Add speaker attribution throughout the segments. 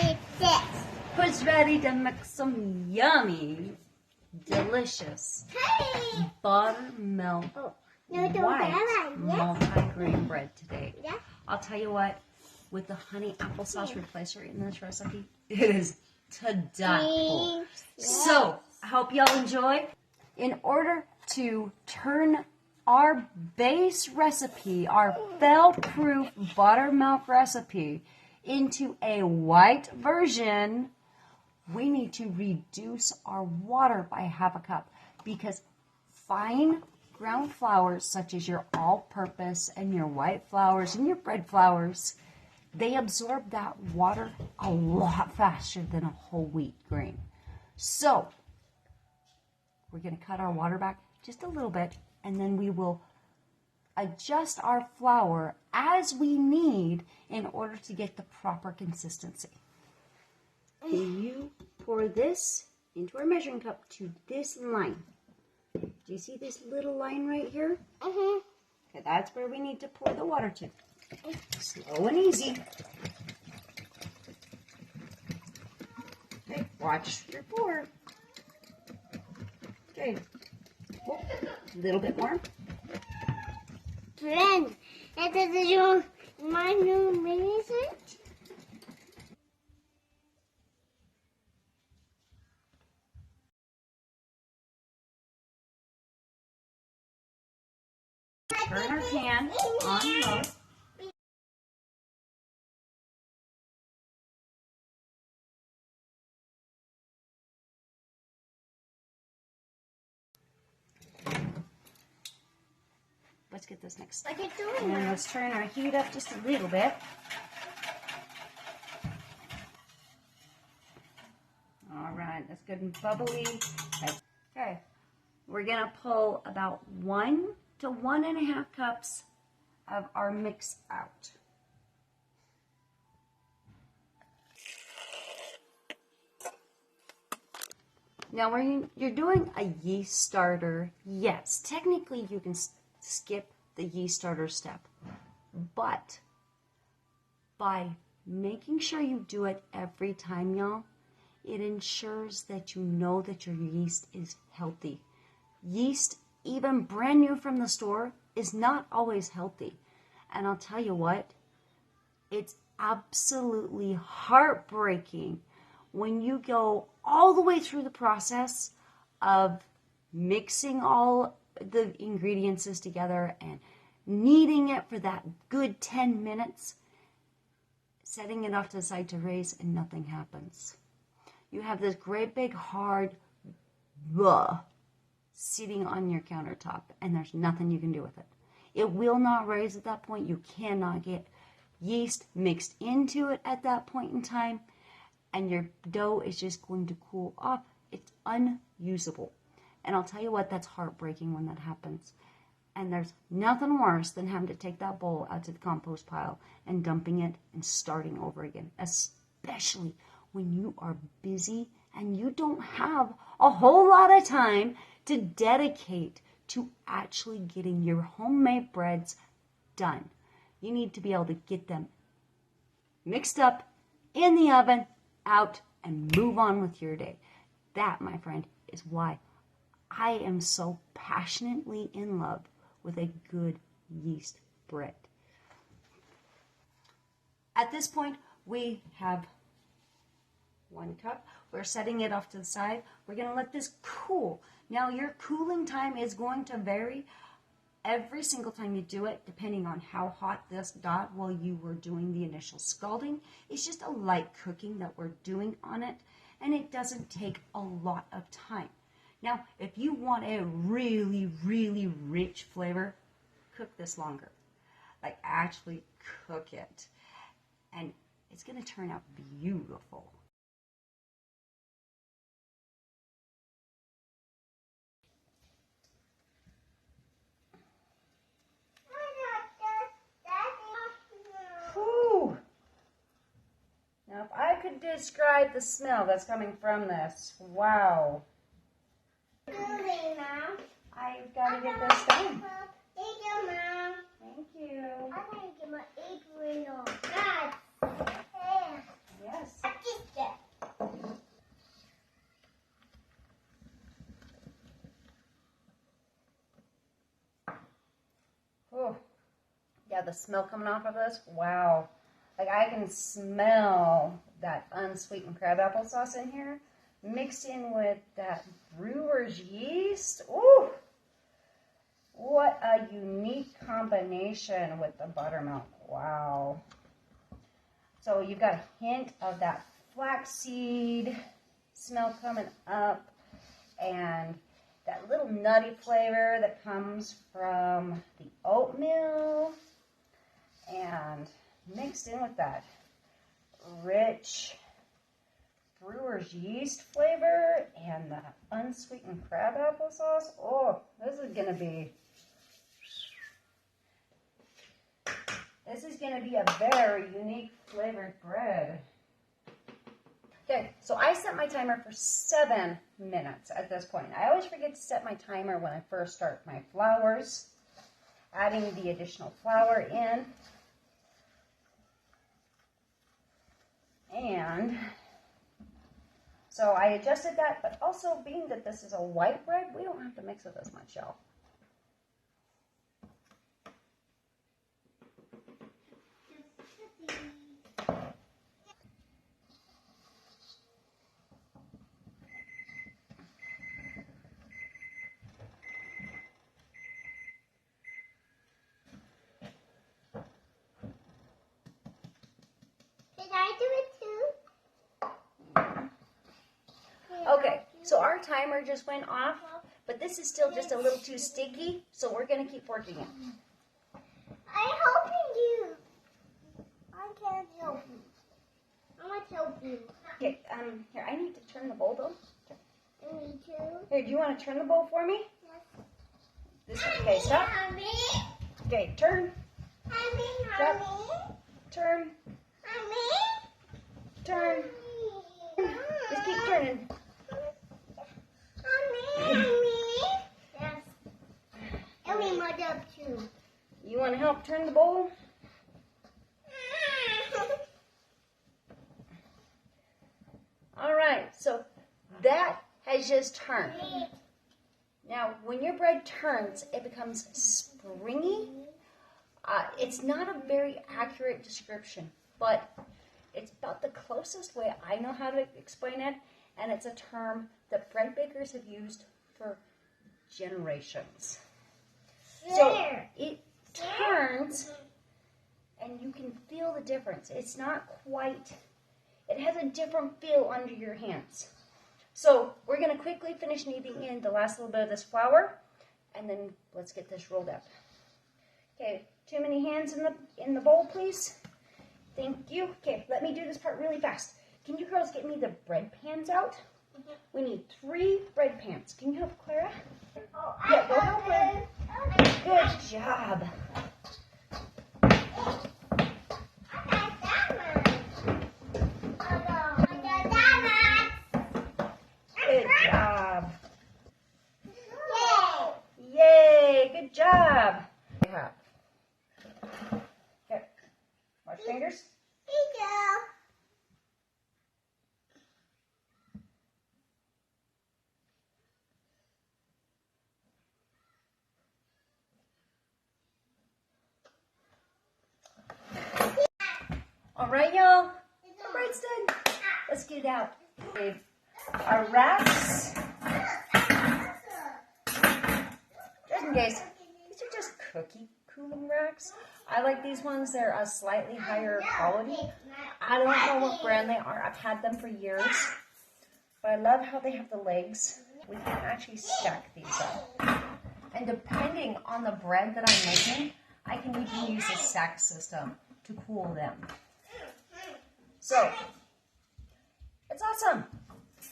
Speaker 1: eat this.
Speaker 2: Who's ready to make some yummy, delicious buttermilk white multi-grain bread today?
Speaker 1: Yeah.
Speaker 2: I'll tell you what, with the honey applesauce replacer in this recipe, it is to die for. So, I hope y'all enjoy. In order to turn our base recipe, our fail-proof buttermilk recipe, into a white version, we need to reduce our water by ½ a cup, because fine ground flours such as your all-purpose and your white flours and your bread flours, they absorb that water a lot faster than a whole wheat grain. So we're going to cut our water back just a little bit, and then we will adjust our flour as we need in order to get the proper consistency. Can you pour this into our measuring cup to this line? Do you see this little line right here?
Speaker 1: Mm-hmm.
Speaker 2: Okay, that's where we need to pour the water to. Slow and easy. Okay, watch your pour. Okay, a little bit more.
Speaker 1: Friend, that is your my new mini set.
Speaker 2: Turn our pan on low. Let's get this mixed.
Speaker 1: What are you doing?
Speaker 2: And let's turn our heat up just a little bit. All right, that's good and bubbly. Okay, we're gonna pull about 1 to 1½ cups of our mix out. Now, when you're doing a yeast starter, yes, technically you can skip the yeast starter step, but by making sure you do it every time, y'all, it ensures that you know that your yeast is healthy. Yeast, even brand new from the store, is not always healthy. And I'll tell you what, it's absolutely heartbreaking when you go all the way through the process of mixing all the ingredients together and kneading it for that good 10 minutes, setting it off to the side to raise, and nothing happens. You have this great big hard sitting on your countertop, and there's nothing you can do with it. It will not raise at that point. You cannot get yeast mixed into it at that point in time, and your dough is just going to cool off. It's unusable. And I'll tell you what, that's heartbreaking when that happens. And there's nothing worse than having to take that bowl out to the compost pile and dumping it and starting over again, especially when you are busy and you don't have a whole lot of time to dedicate to actually getting your homemade breads done. You need to be able to get them mixed up in the oven, out, and move on with your day. That, my friend, is why I am so passionately in love with a good yeast bread. At this point, we have 1 cup. We're setting it off to the side. We're going to let this cool. Now, your cooling time is going to vary every single time you do it, depending on how hot this got while you were doing the initial scalding. It's just a light cooking that we're doing on it, and it doesn't take a lot of time. Now, if you want a really, really rich flavor, cook this longer. Like, actually cook it. And it's going to turn out beautiful. Whew. Now, if I could describe the smell that's coming from this, wow. I've got to get this done.
Speaker 1: Thank you, Mom.
Speaker 2: Thank you.
Speaker 1: I'm going to get my apron on. Dad.
Speaker 2: Yes.
Speaker 1: I just
Speaker 2: Yeah, the smell coming off of this, wow. Like I can smell that unsweetened crabapple sauce in here, mixed in with that brewer's yeast. Ooh, what a unique combination with the buttermilk. Wow. So you've got a hint of that flaxseed smell coming up, and that little nutty flavor that comes from the oatmeal, and mixed in with that rich brewer's yeast flavor and the unsweetened crabapple sauce. Oh, this is gonna be a very unique flavored bread. Okay, so I set my timer for 7 minutes at this point. I always forget to set my timer when I first start my flours, adding the additional flour in. And so I adjusted that, but also being that this is a white bread, we don't have to mix it as much, y'all.
Speaker 1: Did I do it too?
Speaker 2: Okay, so our timer just went off, but this is still just a little too sticky, so we're going to keep working it.
Speaker 1: I'm helping you. I can't help you. I want to help you.
Speaker 2: Okay, here, I need to turn the bowl though.
Speaker 1: Me too.
Speaker 2: Here, do you want to turn the bowl for me?
Speaker 1: Yes.
Speaker 2: This, okay, stop.
Speaker 1: Mommy.
Speaker 2: Okay, turn,
Speaker 1: Mommy.
Speaker 2: turn,
Speaker 1: Mommy.
Speaker 2: turn. Just keep turning.
Speaker 1: Mommy. Yes. And we mud up too.
Speaker 2: You want to help turn the bowl? All right, so that has just turned. Now, when your bread turns, it becomes springy. It's not a very accurate description, but it's about the closest way I know how to explain it, and it's a term that bread bakers have used for generations. So it turns, and you can feel the difference. It's not quite, it has a different feel under your hands. So we're going to quickly finish kneading in the last little bit of this flour, and then let's get this rolled up. Okay, too many hands in the bowl, please. Thank you. Okay, let me do this part really fast. Can you girls get me the bread pans out? We need 3 bread pans. Can you help Clara? Yeah, go help her. Good job. Good job. Yay, good job. Yeah. Okay, wash fingers. All right, y'all. The bread's done. Let's get it out. Okay. Our wraps. Just in case, these are just cookie cooling racks. I like these ones. They're a slightly higher quality. I don't know what brand they are. I've had them for years. But I love how they have the legs. We can actually stack these up. And depending on the bread that I'm making, I can even use a stack system to cool them. So, it's awesome.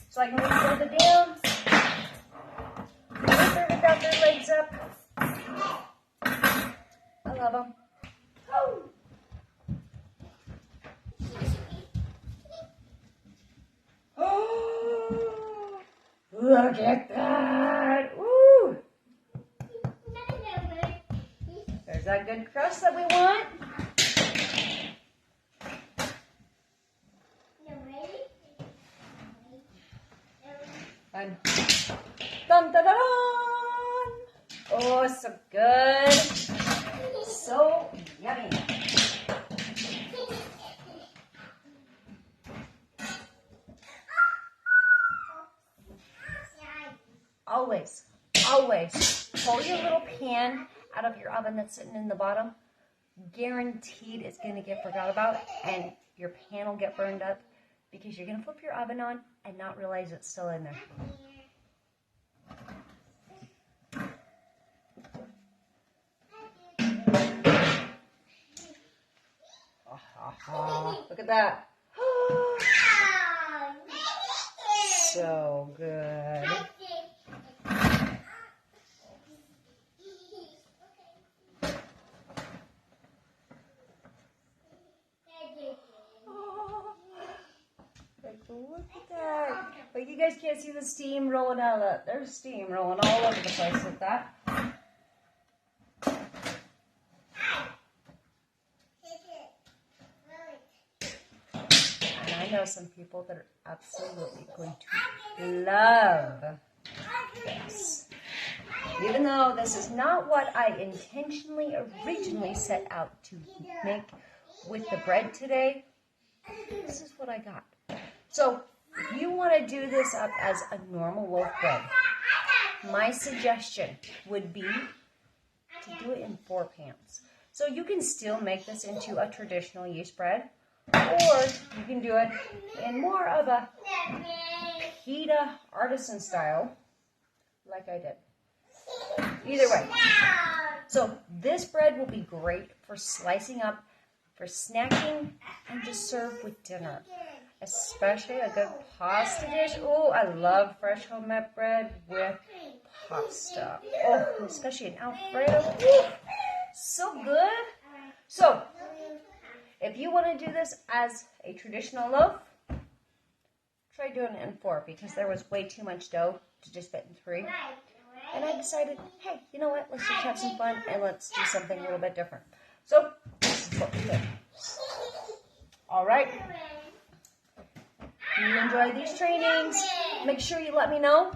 Speaker 2: So I can move further down, further without their legs up. I love them. Oh, look at that. Woo. There's that good crust that we want. And dun, dun, dun, dun. Oh, so good. So Yummy. Always, always pull your little pan out of your oven that's sitting in the bottom. Guaranteed it's going to get forgot about and your pan will get burned up because you're going to flip your oven on and not realize it's still in there. Look at that. So good. Look at that. But you guys can't see the steam rolling out of that. There's steam rolling all over the place with that. And I know some people that are absolutely going to love this. Even though this is not what I intentionally originally set out to make with the bread today, this is what I got. So if you want to do this up as a normal loaf bread, my suggestion would be to do it in 4 pans. So you can still make this into a traditional yeast bread, or you can do it in more of a pita artisan style, like I did. Either way. So this bread will be great for slicing up, for snacking, and to serve with dinner. Especially a good pasta dish. Oh, I love fresh homemade bread with pasta. Oh, especially an Alfredo. Ooh, so good. So, if you want to do this as a traditional loaf, try doing it in 4 because there was way too much dough to just fit in 3. And I decided, hey, you know what? Let's just have some fun and let's do something a little bit different. So, this is what we did. All right. If you enjoy these trainings, make sure you let me know.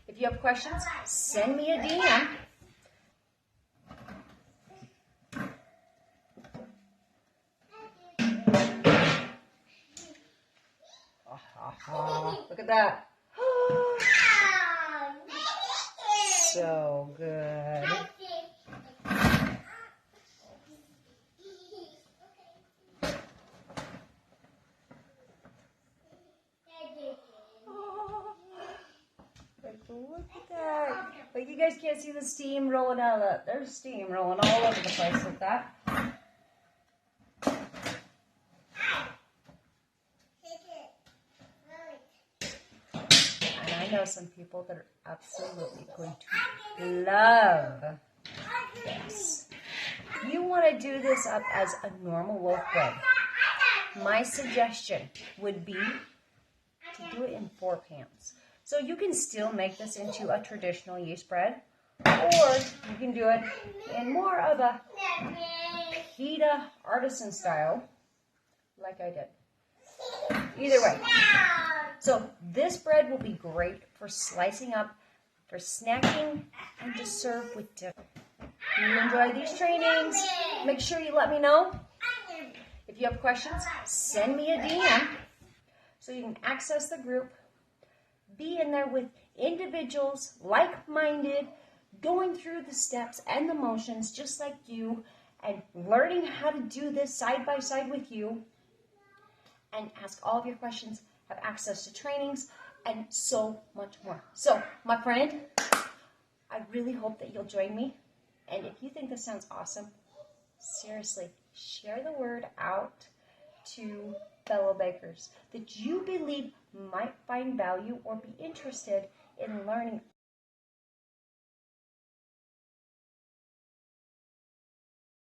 Speaker 2: If you have questions, send me a DM. Look at that. So good. Look at that. But you guys can't see the steam rolling out of that. There's steam rolling all over the place with that. And I know some people that are absolutely going to love this. If you want to do this up as a normal loaf bread, my suggestion would be to do it in 4 pans. So you can still make this into a traditional yeast bread, or you can do it in more of a pita artisan style, like I did. Either way. So this bread will be great for slicing up, for snacking, and to serve with dinner. If you enjoy these trainings, make sure you let me know. If you have questions, send me a DM so you can access the group. Be in there with individuals, like-minded, going through the steps and the motions just like you, and learning how to do this side by side with you, and ask all of your questions, have access to trainings, and so much more. So, my friend, I really hope that you'll join me, and if you think this sounds awesome, seriously, share the word out to fellow bakers that you believe might find value or be interested in learning